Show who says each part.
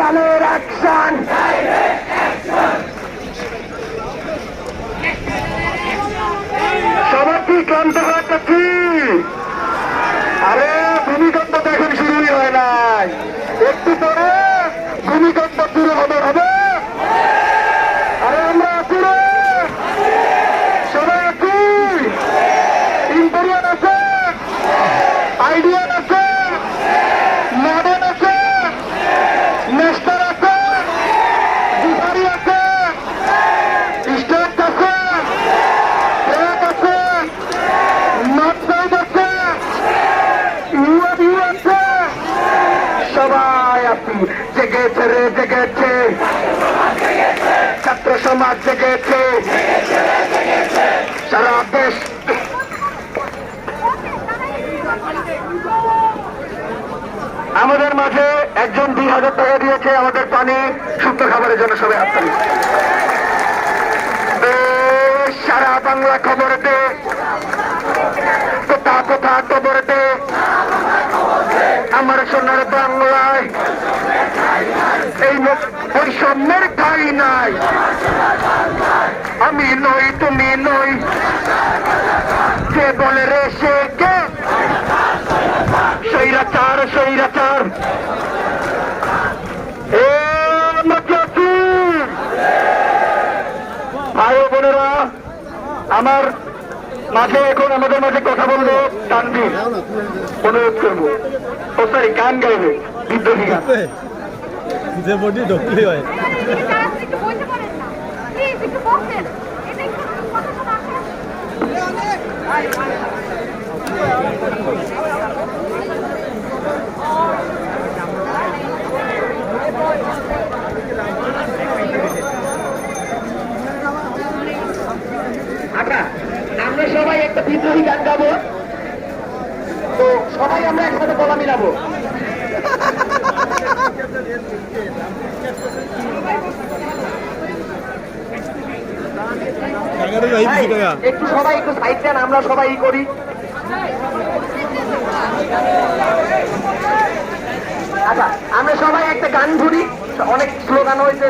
Speaker 1: দেয়ালের অ্যাকশন, সবার কি ক্লান্ত হচ্ছে? আরে ভূমিকম্প তো এখন শুরুই হয় নাই, একটু পরে ভূমিকম্প শুরু হবে। আরে আমরা পুরো সবাই আছি, ইম্পেরিয়াল আছে, আইডিয়াল আছে, মডার্ন আছে, নেস্টার আছে, বিহারি আছে, স্টেট আছে, ট্র্যাক আছে, নর্থ সাইড আছে, ইউ আছে, সবাই আছি। জেগেছে রে জেগেছে, ছাত্র সমাজ জেগেছে, সারা দেশ। আমাদের মাঝে একজন 2000 টাকা দিয়েছে আমাদের পানি শুদ্ধ খাবারের জন্য, সবাই হাততালি। সারা বাংলা খবর দে, কোথা কোথা খবর দে, আমার সোনার বাংলায় এই বৈষম্যের ঠাই নাই। আমি নই তুমি নই, যে বলে রে সে কে? স্বৈরাচার স্বৈরাচার। ভাই ও বোনেরা, আমার মাঝে এখন আমাদের মাঝে কথা বলবো তানভীর, অনুরোধ করবো। ও সরি, গান গাইবে, বিদ্রোহী গান।
Speaker 2: যে বডি ঢুকলি হয়।
Speaker 1: আচ্ছা, আমরা সবাই একটা বিদ্রোহী গান গাবো, তো সবাই আমরা একসাথে গলা মিলাবো। একটু সবাই একটু সাইড দেন, আমরা সবাই করি। আচ্ছা, আমরা সবাই একটা গান ধরি, অনেক স্লোগান হয়েছে।